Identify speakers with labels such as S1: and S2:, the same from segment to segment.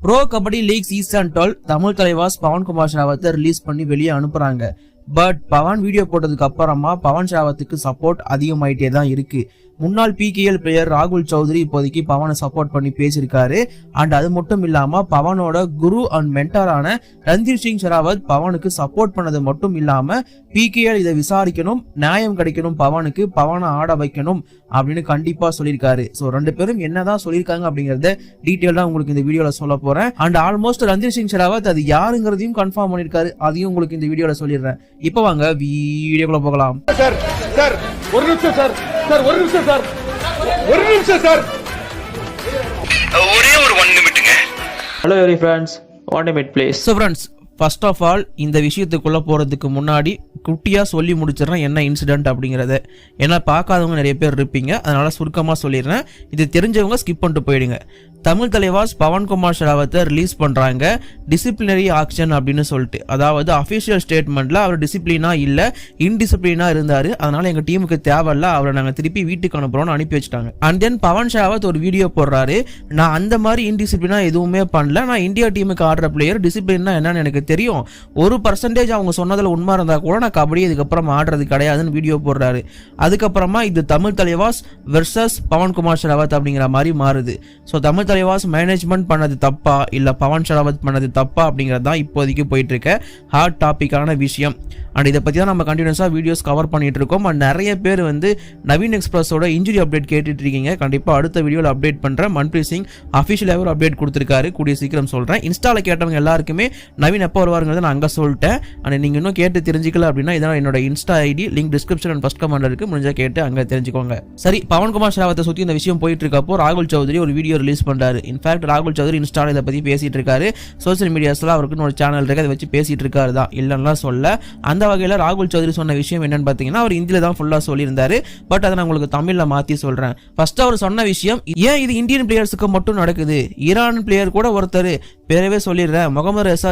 S1: Bro kabaddi league season 12 Tamil Thalaivas Pawan Kumar ஷராவத்தை release பண்ணி வெளியே அனுப்புறாங்க. பட் பவன் வீடியோ போட்டதுக்கு அப்புறமா பவன் ஷராவத்துக்கு சப்போர்ட் அதிகமாயிட்டே தான் இருக்கு. முன்னாள் PKL பிளேயர் ராகுல் சௌத்ரி இப்போதைக்கு பவனை சப்போர்ட் பண்ணி பேசியிருக்காரு. அண்ட் அது மட்டும் இல்லாம பவனோட குரு அண்ட் மென்டாரான ரந்தீர் சிங் ஷெராவத் பவனுக்கு சப்போர்ட் பண்ணது மட்டும் இல்லாம PKL இதை விசாரிக்கணும், நியாயம் கிடைக்கணும், பவனை ஆட வைக்கணும் அப்படின்னு கண்டிப்பா சொல்லியிருக்காரு. ஸோ ரெண்டு பேரும் என்னதான் சொல்லியிருக்காங்க அப்படிங்கறத டீட்டெயிலா உங்களுக்கு இந்த வீடியோல சொல்ல போறேன். அண்ட் ஆல்மோஸ்ட் ரந்தீர் சிங் ஷெராவத் அது யாருங்கிறதையும் கன்ஃபார்ம் பண்ணிருக்காரு. அதையும் உங்களுக்கு இந்த வீடியோல சொல்லிடுறேன். இப்போ வாங்க வீடியோக்குள்ள போகலாம்.
S2: ஒரு நிமிஷம் சார், ஒரு நிமிஷம் சார், ஒரே ஒரு 1 நிமிட்டுங்க.
S3: Hello every friends, 1 minute please.
S1: So friends, first of all இந்த விஷயத்துக்குள்ளே போகிறதுக்கு முன்னாடி குட்டியாக சொல்லி முடிச்சிடறேன் என்ன இன்சிடென்ட் அப்படிங்கிறத. ஏன்னா பார்க்காதவங்க நிறைய பேர் இருப்பீங்க, அதனால் சுருக்கமாக சொல்லிடுறேன். இது தெரிஞ்சவங்க ஸ்கிப் பண்ணிட்டு போயிடுங்க. தமிழ் தலைவாஸ் பவன்குமார் ஷெராவத்தை ரிலீஸ் பண்ணுறாங்க டிசிப்ளினரி ஆக்ஷன் அப்படின்னு சொல்லிட்டு. அதாவது அஃபிஷியல் ஸ்டேட்மெண்ட்டில் அவர் டிசிப்ளினாக இல்லை, இன்டிசிப்ளினாக இருந்தார், அதனால் எங்கள் டீமுக்கு தேவையில்ல, அவரை நாங்கள் திருப்பி வீட்டுக்கு அனுப்புகிறோன்னு அனுப்பி வச்சுட்டாங்க. அண்ட் தென் பவன் ஷெராவத் ஒரு வீடியோ போடுறாரு, நான் அந்த மாதிரி இன்டிசிப்ளினாக எதுவுமே பண்ணல, நான் இந்தியா டீமுக்கு ஆடுற பிளேயர், டிசிப்ளின்னா என்னன்னு எனக்கு தெரியும், 1% அவங்க சொன்னதில் உண்மை இருந்தால் கூட நான் கபடி இதுக்கப்புறம் ஆடுறது கிடையாதுன்னு வீடியோ போடுறாரு. அதுக்கப்புறமா இது தமிழ் தலைவாஸ் வெர்சஸ் பவன்குமார் ஷெராவத் அப்படிங்கிற மாதிரி மாறுது. ஸோ தமிழ் தலைவாஸ் மேனேஜ்மெண்ட் பண்ணது தப்பா இல்லை பவன் ஷெராவத் பண்ணது தப்பா அப்படிங்கிறது தான் இப்போதைக்கு போயிட்டு இருக்க ஹாட் டாபிக்கான விஷயம். அண்ட் இதை பற்றி தான் நம்ம கண்டினியூஸாக வீடியோஸ் கவர் பண்ணிட்டு இருக்கோம். அண்ட் நிறைய பேர் வந்து நவீன் எக்ஸ்பிரஸோட இன்ஜுரி அப்டேட் கேட்டுட்டு இருக்கீங்க. கண்டிப்பாக அடுத்த வீடியோவில் அப்டேட் பண்ணுறேன். மன்பிரீத் சிங் அஃபிஷியலாக ஒரு அப்டேட் கொடுத்துருக்காரு, கூடிய சீக்கிரம் சொல்கிறேன். இன்ஸ்டாவில் கேட்டவங்க எல்லாருக்குமே நவீன் எப்போ வருவாருங்கிறத நான் அங்கே சொல்லிட்டேன். அண்ட் நீங்கள் இன்னும் கேட்டு தெரிஞ்சிக்கல அப்படின்னா இதான் என்னோட insta ID, link description and first கமெண்ட்ல இருக்கு, முடிஞ்சா கேட்டு அங்கே தெரிஞ்சுக்கோங்க. சரி, பவன்குமார் ஷெராவத்தை சுற்றி இந்த விஷயம் போயிட்டு இருக்கப்போ ராகுல் சௌத்ரி ஒரு வீடியோ ரிலீஸ் பண்ணுறாரு. இன்ஃபேக்ட் ராகுல் சௌத்ரி இன்ஸ்டாவில் இதை பற்றி பேசிட்டு இருக்காரு. சோசியல் மீடியாஸில் அவருக்கு ஒரு சேனல் இருக்கு, அதை வச்சு பேசிட்டு இருக்காரு தான், இல்லைன்னா சொல்ல. அந்த வகையில் ராகுல் சௌத்ரி சொன்ன விஷயம் என்னன்னு பார்த்தீங்கன்னா, அவர் இந்தியில தான் ஃபுல்லாக சொல்லியிருந்தாரு. பட் அதை நான் உங்களுக்கு தமிழில் மாற்றி சொல்கிறேன். ஃபர்ஸ்ட் அவர் சொன்ன விஷயம், ஏன் இது இந்தியன் பிளேயர்ஸுக்கு மட்டும் நடக்குது, ஈரான் பிளேயர் கூட ஒருத்தர் பேரவே சொல்லிடுறேன், முகமது ரெசா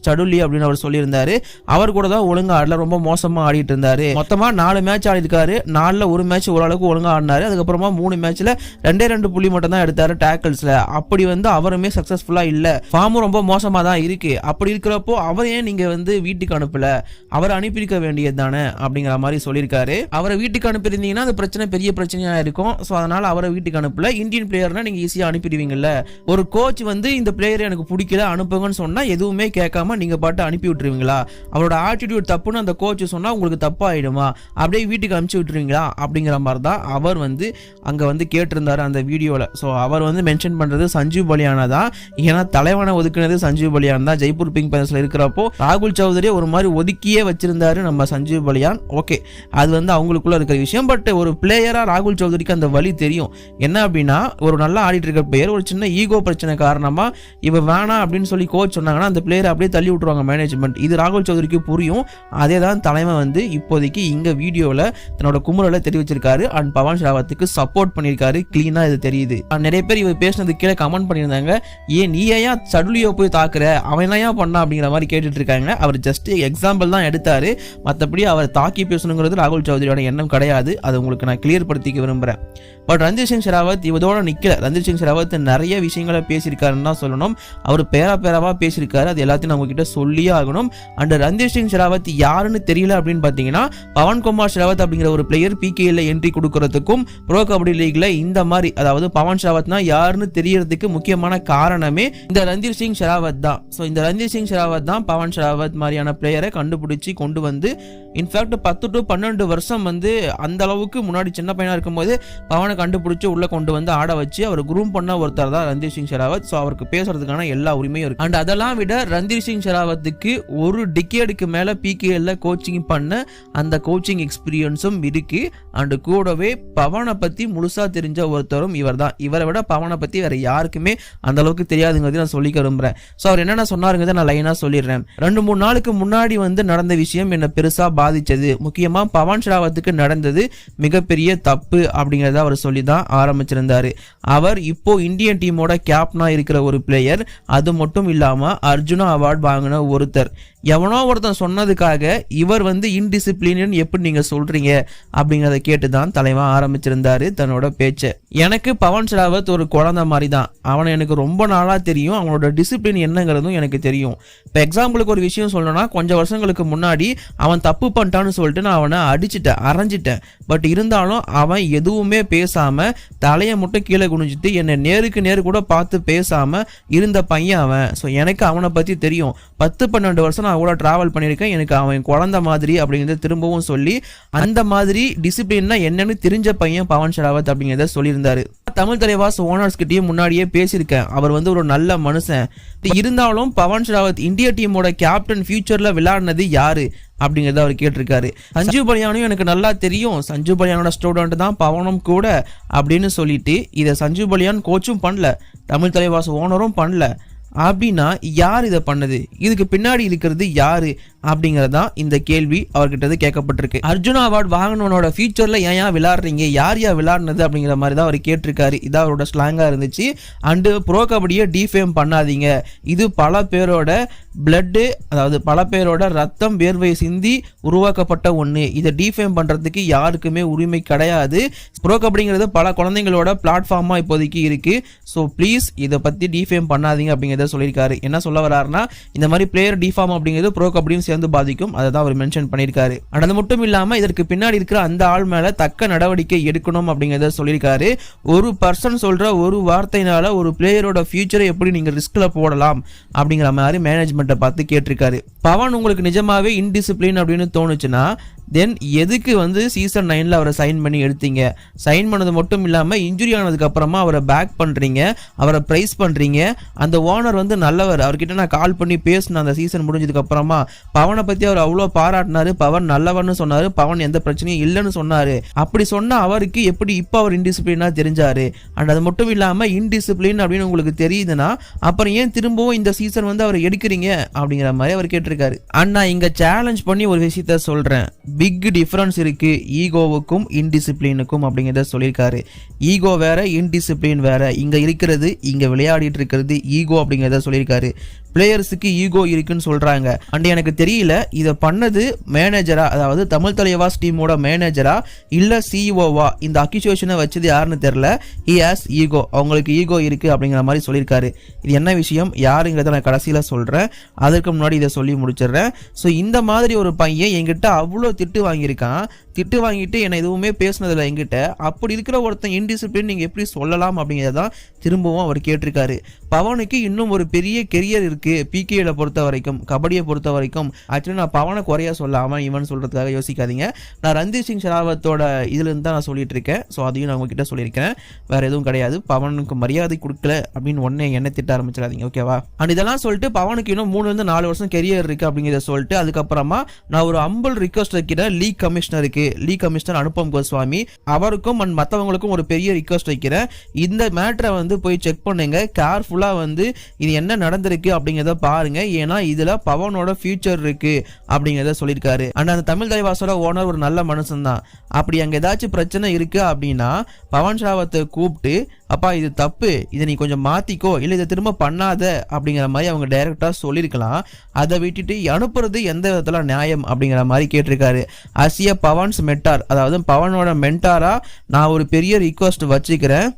S1: சடுலி அப்படின்னு அவர் சொல்லியிருந்தாரு. அவர் கூட தான் ஒழுங்கா ஆடல, ரொம்ப மோசமா ஆடிட்டு இருந்தாரு. மொத்தமா 4 மேட்ச் ஆடி இருக்காரு. 4ல் 1 மேட்ச் ஓரளவுக்கு ஒழுங்கா ஆடினாரு. அதுக்கப்புறமா 3 மேட்ச்ல 2 புள்ளி மட்டும் தான் எடுத்தாரு டேக்கிள்ஸ்ல. அப்படி வந்து அவருமே சக்சஸ்ஃபுல்லா இல்ல, ஃபார்மும் ரொம்ப மோசமா தான் இருக்கு. அப்படி இருக்கிறப்போ அவர் ஏன் நீங்க வந்து வீட்டுக்கு அனுப்பல, அவரை அனுப்பியிருக்க வேண்டியது தானே அப்படிங்கிற மாதிரி சொல்லியிருக்காரு. அவரை வீட்டுக்கு அனுப்பியிருந்தீங்கன்னா அது பெரிய பிரச்சனையா இருக்கும். ஸோ அதனால அவரை வீட்டுக்கு அனுப்பல. இந்தியன் பிளேயர்னா நீங்க ஈஸியா அனுப்பிடுவீங்கல்ல. ஒரு கோச் வந்து இந்த பிளேயர் எனக்கு பிடிக்கல அனுப்புங்கன்னு சொன்னா எதுவுமே கேட்காம நீங்க பாட்டு அனுப்பி விட்டுருவீங்களா? அவரோட ஆட்டிடியூட் தப்புன்னு அந்த கோச் சொன்னா உங்களுக்கு தப்பாயிடுமா? அப்படியே வீட்டுக்கு அனுப்பிச்சு விட்டுருவீங்களா? அப்படிங்கிற மாதிரி தான் அவர் வந்து அங்க வந்து கேட்டிருந்தாரு அந்த வீடியோல. ஸோ அவர் வந்து மென்ஷன் பண்றது சஞ்சீவ் பலியானா தான். ஏன்னா தலைவனை ஒதுக்குனது சஞ்சீவ் பலியான் தான். ஜெய்ப்பூர் பிங்க் பேலஸ்ல இருக்கிறப்போ ராகுல் சௌத்ரி ஒரு மாதிரி ஒதுக்கியே வச்சிருந்தாரு நம்ம சஞ்சீவ் பலியான். ஓகே, அது வந்து அவங்களுக்குள்ள இருக்கிற விஷயம். பட் ஒரு பிளேயரா ராகுல் சௌத்ரிக்கு அந்த வழி தெரியும். என்ன அப்படின்னா, ஒரு நல்லா ஆடிட்டு இருக்க பிளேயர் ஒரு சின்ன ஈகோ பிரச்சனை காரணமா இவ வேணாம் அப்படின்னு சொல்லி கோச் சொன்னாங்கன்னா அந்த பிளேயரை அப்படியே தள்ளி விட்டுருவாங்க மேனேஜ்மெண்ட். இது ராகுல் சௌத்ரிக்கு புரியும். அதே தான் தலைமை வந்து இப்போதைக்கு இங்க வீடியோல தன்னோட குமுறலை தெரிவிச்சிருக்காரு. அண்ட் பவன் ஷெராவத்துக்கு சப்போர்ட் பண்ணியிருக்காரு. கிளீனா இது தெரியுது. நிறைய பேர் இவர் பேசினது கீழே கமெண்ட் பண்ணியிருந்தாங்க, ஏன் நீ ஏன் சடுலியோ போய் தாக்குற, அவன் ஏன் பண்ணா அப்படிங்கிற மாதிரி கேட்டுட்டு இருக்காங்க. அவர் ஜஸ்ட் எக்ஸாம்பிள் தான் எடுத்தாரு, மற்றபடி அவர் தாக்கி பேசணுங்கிறது ராகுல் சௌத்ரியோட எண்ணம் கிடையாது. அதை உங்களுக்கு நான் கிளியர் படுத்திக்க விரும்புறேன். பட் ரந்தீர் சிங் ஷெராவத் இதோட நிக்கல. ரந்தீர் சிங் ஷெராவத் நிறைய விஷயங்களை பேசியிருக்காருன்னு தான் சொல்லணும். அவர் பேராவா பேசியிருக்காரு. அது எல்லாத்தையும் நம்ம கிட்ட சொல்லியே ஆகணும். அண்ட் ரந்தீர் சிங் ஷெராவத் யாருன்னு தெரியல அப்படின்னு பார்த்தீங்கன்னா, பவன்குமார் ஷெராவத் அப்படிங்கிற ஒரு பிளேயர் PKL என்ட்ரி கொடுக்கறதுக்கும் ப்ரோ கபடி லீக்ல இந்த மாதிரி, அதாவது பவன் ஷெராவத்னா யாருன்னு தெரியறதுக்கு முக்கியமான காரணமே இந்த ரந்தீர் சிங் ஷெராவத் தான். ஸோ இந்த ரந்தீர் சிங் ஷெராவத் தான் பவன் ஷெராவத் மாதிரியான பிளேயரை கண்டுபிடிச்சி கொண்டு வந்து, இன்ஃபேக்ட் 10 to 12 வருஷம் வந்து அந்த அளவுக்கு முன்னாடி சின்ன பையனா இருக்கும்போது பவனை கண்டுபிடிச்சு உள்ள கொண்டு வந்து ஆட வச்சு அவர் குரூம் பண்ண ஒருத்தர் தான் ரந்தீர் சிங் ஷெராவத். ஸோ அவருக்கு பேசுறதுக்கான எல்லா உரிமையும் இருக்கு. அண்ட் அதெல்லாம் விட ரந்தீர் சிங் ஷெராவத்துக்கு ஒரு டிகேடுக்கு மேல PKL கோச்சிங் பண்ண அந்த கோச்சிங் எக்ஸ்பீரியன்ஸும் இருக்கு. அண்ட் கூடவே பவனை பத்தி முழுசா தெரிஞ்ச ஒருத்தரும் இவர் தான். இவரை விட பவனை பத்தி வேற யாருக்குமே அந்த அளவுக்கு தெரியாதுங்கிறது நான் சொல்லிக்க விரும்புறேன். ஸோ அவர் என்னென்ன சொன்னாருங்கிறத நான் லைனா சொல்லிடுறேன். 2-3 நாளுக்கு முன்னாடி வந்து நடந்த விஷயம் என்ன பெருசா பாதிச்சது, முக்கியமா பவன் ஷராவத்துக்கு நடந்தது மிகப்பெரிய தப்பு அப்படிங்கறத அவர் சொல்லி தான் ஆரம்பிச்சிருந்தாரு. அவர் இப்போ இந்தியன் டீமோட கேப்டனா இருக்கிற ஒரு பிளேயர், அது மட்டும் இல்லாம அர்ஜுனா அவார்ட் வாங்கின ஒருத்தர். எவனோ ஒருத்தன் சொன்னதுக்காக இவர் வந்து இன்டிசிப்ளின் எப்படி நீங்க சொல்றீங்க அப்படிங்கறத கேட்டுதான் தலைவன் ஆரம்பிச்சிருந்தாரு தன்னோட பேச்சை. எனக்கு பவன் ஷராவத் ஒரு குழந்தை மாதிரி தான். அவனை எனக்கு ரொம்ப நாளா தெரியும். அவனோட டிசிப்ளின் என்னங்கிறதும் எனக்கு தெரியும். இப்போ எக்ஸாம்பிளுக்கு ஒரு விஷயம் சொல்லணும்னா, கொஞ்சம் வருஷங்களுக்கு முன்னாடி அவன் தப்பு பண்ணிட்டான்னு சொல்லிட்டு நான் அவனை அடிச்சிட்டேன், அரைஞ்சிட்டேன். பட் இருந்தாலும் அவன் எதுவுமே பேசாம தலையை மட்டும் கீழே குனிஞ்சிட்டு என்னை நேருக்கு நேரு கூட பார்த்து பேசாம இருந்த பையன் அவன். ஸோ எனக்கு அவனை பத்தி தெரியும். 10-12 வருஷம் நான் கூட டிராவல் பண்ணியிருக்கேன். எனக்கு அவன் குழந்தை மாதிரி அப்படிங்கிறத திரும்பவும் சொல்லி அந்த மாதிரி டிசிப்ளின்னா என்னன்னு தெரிஞ்ச பையன் பவன் ஷராவத் அப்படிங்கிறத சொல்லியிருந்தாரு. தமிழ் தலைவாஸ் ஓனர்ஸ் கிட்டயும் முன்னாடியே பேசியிருக்கேன். அவர் வந்து ஒரு நல்ல மனுஷன். இருந்தாலும் பவன் ஷராவத் இந்தியா டீமோட கேப்டன் ஃபியூச்சர்ல விளையாடினது யாரு அப்படிங்கறத அவர் கேட்டிருக்காரு. சஞ்சு பலியானும் எனக்கு நல்லா தெரியும், சஞ்சு பலியானோட ஸ்டூடெண்ட் தான் பவனும் கூட அப்படின்னு சொல்லிட்டு இதை சஞ்சு பலியான் கோச்சும் பண்ணல, தமிழ் தலைவாஸ் ஓனரும் பண்ணல. அப்படின்னா யார் இதை பண்ணது, இதுக்கு பின்னாடி இருக்கிறது யாரு அப்படிங்கறதான் இந்த கேள்வி அவர்கிட்ட கேட்கப்பட்டிருக்கு. அர்ஜுனா அவார்ட் வாங்கினவனோட ஃபியூச்சர்ல ஏன் விளையாடுறீங்க, யார் விளையாடுனது அப்படிங்கிற மாதிரி தான் அவர் கேட்டிருக்காரு. இதான் அவரோட ஸ்லாங்கா இருந்துச்சு. அண்டு ப்ரோ கபடியை டிஃபேம் பண்ணாதீங்க, இது பல பேரோட பிளட்டு, அதாவது பல பேரோட ரத்தம் வேர்வை சிந்தி உருவாக்கப்பட்ட ஒன்று. இதை டிஃபேம் பண்றதுக்கு யாருக்குமே உரிமை கிடையாது. ப்ரோ கபடிங்கிறது பல குழந்தைங்களோட பிளாட்ஃபார்மா இப்போதைக்கு இருக்கு. ஸோ ப்ளீஸ் இதை பத்தி டிஃபேம் பண்ணாதீங்க அப்படிங்கிறத சொல்லியிருக்காரு. என்ன சொல்ல வர்றாருன்னா, இந்த மாதிரி பிளேயர் டிஃபார்ம் அப்படிங்கிறது ப்ரோ கபடியும் சேர்ந்து பாதிக்கும், அதை தான் அவர் மென்ஷன் பண்ணியிருக்காரு. அது மட்டும் இல்லாம இதற்கு பின்னாடி இருக்கிற அந்த ஆள் மேல தக்க நடவடிக்கை எடுக்கணும் அப்படிங்கிறத சொல்லியிருக்காரு. ஒரு பர்சன் சொல்ற ஒரு வார்த்தையினால ஒரு பிளேயரோட ஃபியூச்சரை எப்படி நீங்க ரிஸ்க்ல போடலாம் அப்படிங்கிற மாதிரி மேனேஜ்மெண்ட்டை பார்த்து கேட்டிருக்காரு. பவன் உங்களுக்கு நிஜமாவே இன்டிசிப்ளின் அப்படின்னு தோணுச்சுன்னா தென் எதுக்கு வந்து சீசன் 9ல அவரை சைன் பண்ணி எடுத்தீங்க? சைன் பண்ணது மட்டும் இல்லாமல் இன்ஜுரி ஆனதுக்கு அப்புறமா அவரை பேக் பண்ணுறீங்க, அவரை ப்ரைஸ் பண்ணுறீங்க. அந்த ஓனர் வந்து நல்லவர், அவர்கிட்ட நான் கால் பண்ணி பேசினேன் அந்த சீசன் முடிஞ்சதுக்கு அப்புறமா. பவனை பற்றி அவர் அவ்வளோ பாராட்டினாரு, பவன் நல்லவர்னு சொன்னார், பவன் எந்த பிரச்சனையும் இல்லைன்னு சொன்னார். அப்படி சொன்ன அவருக்கு எப்படி இப்போ அவர் இன்டிசிப்ளினாக தெரிஞ்சாரு? அண்ட் அது மட்டும் இல்லாமல் இன்டிசிப்ளின் அப்படின்னு உங்களுக்கு தெரியுதுன்னா அப்புறம் ஏன் திரும்பவும் இந்த சீசன் வந்து அவர் எடுக்கிறீங்க அப்படிங்கிற மாதிரி அவர் கேட்டிருக்காரு. அண்ட் நான் இங்கே சேலஞ்ச் பண்ணி ஒரு விஷயத்த சொல்கிறேன். பிக் டிஃபரன்ஸ் இருக்கு ஈகோவுக்கும் இன்டிசிப்ளினுக்கும் அப்படிங்கிறத சொல்லியிருக்காரு. ஈகோ வேற, இன்டிசிப்ளின் வேற. இங்க இருக்கிறது, இங்க விளையாடிட்டு இருக்கிறது ஈகோ அப்படிங்கிறத சொல்லியிருக்காரு. பிளேயர்ஸுக்கு ஈகோ இருக்குன்னு சொல்றாங்க. அண்ட் எனக்கு தெரியல இதை பண்ணது மேனேஜரா, அதாவது தமிழ் தலைவாஸ் டீமோட மேனேஜரா இல்ல சிஇஓவா, இந்த அக்யூசியேஷனை வச்சது யாருன்னு தெரியல. ஹி ஹாஸ் ஈகோ, அவங்களுக்கு ஈகோ இருக்கு அப்படிங்கிற மாதிரி சொல்லியிருக்காரு. இது என்ன விஷயம் யாருங்கிறத நான் கடைசியில சொல்றேன், அதற்கு முன்னாடி இதை சொல்லி முடிச்சிடுறேன். ஸோ இந்த மாதிரி ஒரு பையன் என்கிட்ட அவ்வளோ திட்டு வாங்கியிருக்கான். திட்டு வாங்கிட்டு என்னை எதுவுமே பேசினதில்லை என்கிட்ட. அப்படி இருக்கிற ஒருத்தன் இன்டிசிப்ளின் நீங்க எப்படி சொல்லலாம் அப்படிங்கிறதான் திரும்பவும் அவர் கேட்டிருக்காரு. பவனுக்கு இன்னும் ஒரு பெரிய கெரியர் இருக்கு பிகேல பொறுத்த வரைக்கும், கபடியை பொறுத்த வரைக்கும். ஆக்சுவலி நான் பவனை குறையா சொல்லாம இவன் சொல்றதுக்காக யோசிக்காதீங்க. நான் ரந்தீர் சிங் ஷெராவத்தோட இதுல இருந்து தான் நான் சொல்லிட்டு இருக்கேன். ஸோ அதையும் நான் உங்ககிட்ட சொல்லியிருக்கேன், வேற எதுவும் கிடையாது. பவனுக்கு மரியாதை கொடுக்கல அப்படின்னு ஒன்னே என்ன திட்ட ஆரம்பிச்சிடாதீங்க, ஓகேவா? அண்ட் இதெல்லாம் சொல்லிட்டு பவனுக்கு இன்னும் 3-4 வருஷம் கெரியர் இருக்கு அப்படிங்கிறத சொல்லிட்டு அதுக்கப்புறமா நான் ஒரு அம்பல் ரிக்வஸ்ட் வைக்கிறேன் லீக் கமிஷனருக்கு, லீக் கமிஷனர் அனுபம் கோஸ்வாமி அவருக்கும் அண்ட் மற்றவங்களுக்கும் ஒரு பெரிய ரிக்வஸ்ட் வைக்கிறேன். இந்த மேட்டரை வந்து போய் செக் பண்ணுங்க, கேர்ஃபுல்லா வந்து இது என்ன நடந்திருக்கு அப்படிங்கிறத பாருங்க. ஏன்னா இதுல பவனோட ஃபியூச்சர் இருக்கு அப்படிங்கிறத சொல்லியிருக்காரு. அண்ட் அந்த தமிழ் தலைவாசோட ஓனர் ஒரு நல்ல மனுஷன் தான். அப்படி அங்க ஏதாச்சும் பிரச்சனை இருக்கு அப்படின்னா பவன் ஷெராவத்தை கூப்பிட்டு, அப்பா இது தப்பு, இதை நீ கொஞ்சம் மாத்திக்கோ, இல்லை இதை திரும்ப பண்ணாத அப்படிங்கிற மாதிரி அவங்க டைரக்டா சொல்லியிருக்கலாம். அதை விட்டுட்டு அனுப்புறது எந்த விதத்துல நியாயம் அப்படிங்கிற மாதிரி கேட்டிருக்காரு. அசிய பவன்ஸ் மென்டார், அதாவது பவனோட மென்டாரா நான் ஒரு பெரிய ரிக்வஸ்ட் வச்சுக்கிறேன்.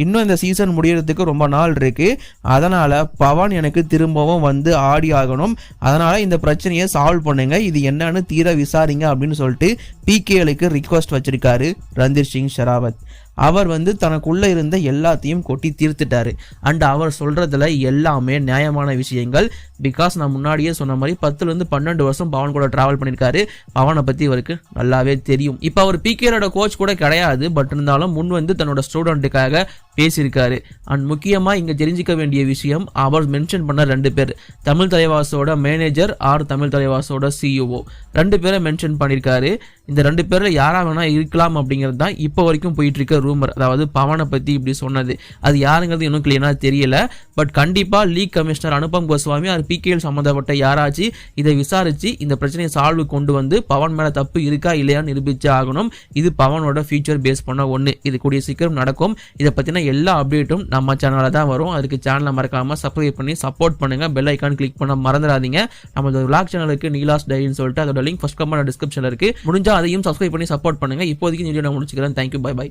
S1: இன்னும் இந்த சீசன் முடியறதுக்கு ரொம்ப நாள் இருக்கு, அதனால பவன் எனக்கு திரும்பவும் வந்து ஆடி ஆகணும். அதனால இந்த பிரச்சனையை சால்வ் பண்ணுங்க, இது என்னன்னு தீர விசாரிங்க அப்படின்னு சொல்லிட்டு பிகேலுக்கு ரிக்வஸ்ட் வச்சிருக்காரு ரந்தீர் சிங் ஷெராவத். அவர் வந்து தனக்குள்ள இருந்த எல்லாத்தையும் கொட்டி தீர்த்துட்டாரு. அண்ட் அவர் சொல்றதுல எல்லாமே நியாயமான விஷயங்கள். பிகாஸ் நான் முன்னாடியே சொன்ன மாதிரி 10-12 வருஷம் பவன் கூட டிராவல் பண்ணியிருக்காரு. பவனை பத்தி இவருக்கு நல்லாவே தெரியும். இப்போ அவர் பிகேரோட கோச் கூட கிடையாது, பட் இருந்தாலும் முன் வந்து தன்னோட ஸ்டூடெண்ட்டுக்காக பேசியிருக்காரு. அண்ட் முக்கியமா இங்க தெரிஞ்சுக்க வேண்டிய விஷயம், அவர் மென்ஷன் பண்ண 2 பேர், தமிழ் தலைவாசோட மேனேஜர் ஆர் தமிழ் தலைவாசோட CEO 2 பேரை மென்ஷன் பண்ணியிருக்காரு. இந்த 2 பேர்ல யாரா வேணா இருக்கலாம் அப்படிங்கிறது தான் இப்போ வரைக்கும் போயிட்டு இருக்க ரூமர். அதாவது பவனை பத்தி இப்படி சொன்னது, அது யாருங்கிறது இன்னும் கிளியரா தெரியல. பட் கண்டிப்பா லீக் கமிஷனர் அனுபம் கோஸ்வாமி அது PKL சம்பந்தப்பட்ட யாராச்சும் இதை விசாரிச்சு இந்த பிரச்சனையை சால்வ் கொண்டு வந்து பவன் மேல தப்பு இருக்கா இல்லையான்னு நிரூபிச்சு ஆகணும். இது பவனோட ஃபியூச்சர் பேஸ் பண்ண ஒண்ணு. இது கூடிய சீக்கிரம் நடக்கும். இதை பத்தின எல்லா அப்டேட்டும் நம்ம சேனல்ல தான் வரும். அதுக்கு சேனலை மறக்காம சப்ஸ்கிரைப் பண்ணி சப்போர்ட் பண்ணுங்க. பெல் ஐக்கான் கிளிக் பண்ண மறந்துடாதீங்க. நம்ம vlog சேனலுக்கு நீலாஸ் டைரின்னு சொல்லிட்டு அதோட லிங்க் ஃபர்ஸ்ட் கமெண்ட் டிஸ்கிரிப்ஷன்ல இருக்கு. முடிஞ்சா அதையும் சப்ஸ்கிரைப் பண்ணி சப்போர்ட் பண்ணுங்க. இப்போதைக்கு வீடியோ நான் முடிச்சுக்கிறேன். Thank you, bye by.